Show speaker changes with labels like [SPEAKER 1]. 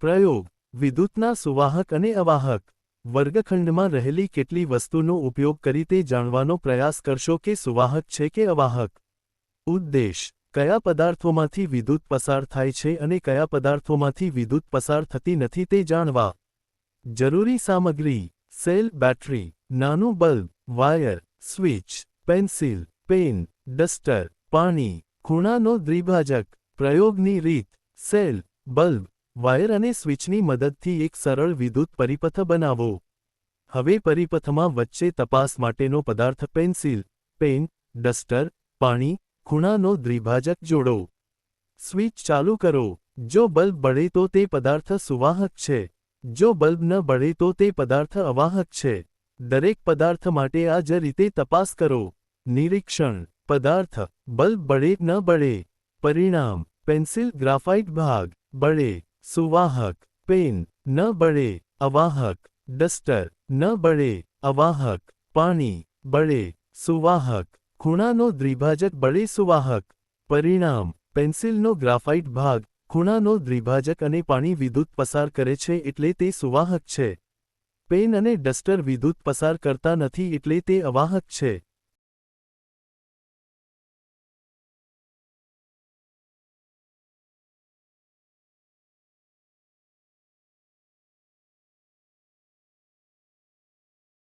[SPEAKER 1] પ્રયોગ વિદ્યુતના સુવાહક અને અવાહક વર્ગખંડમાં રહેલી કેટલી વસ્તુનો ઉપયોગ કરી તે જાણવાનો પ્રયાસ કરશો કે સુવાહક છે કે અવાહક. ઉદ્દેશ કયા પદાર્થોમાંથી વિદ્યુત પસાર થાય છે અને કયા પદાર્થોમાંથી વિદ્યુત પસાર થતી નથી તે જાણવા. જરૂરી સામગ્રી સેલ બેટરી, નાનું bulb, wire, switch, pencil, pen, duster, પાણી, ખૂણાનો દ્વિભાજક. પ્રયોગની રીત સેલ, બલ્બ, વાયર અને સ્વિચની મદદથી એક સરળ વિદ્યુત પરિપથ બનાવો. હવે પરિપથમાં વચ્ચે તપાસ માટેનો પદાર્થ પેન્સિલ, પેન, ડસ્ટર, પાણી, ખૂણાનો દ્વિભાજક જોડો. સ્વિચ ચાલુ કરો. જો બલ્બ બળે તો તે પદાર્થ સુવાહક છે. જો બલ્બ ન બળે તો તે પદાર્થ અવાહક છે. દરેક પદાર્થ માટે આ જ રીતે તપાસ કરો. નિરીક્ષણ પદાર્થ બલ્બ બળે ન બળે. પરિણામ પેન્સિલ ગ્રાફાઇટ ભાગ બળે, સુવાહક. પેન ન બળે, અવાહક. ડસ્ટર ન બળે, અવાહક. પાણી બળે, સુવાહક. ખૂણાનો દ્વિભાજક બળે, સુવાહક. પરિણામ પેન્સિલનો ગ્રાફાઇટ ભાગ, ખૂણાનો દ્વિભાજક અને પાણી વિદ્યુત પસાર કરે છે એટલે તે સુવાહક છે. પેન અને ડસ્ટર વિદ્યુત પસાર કરતા નથી એટલે તે અવાહક છે.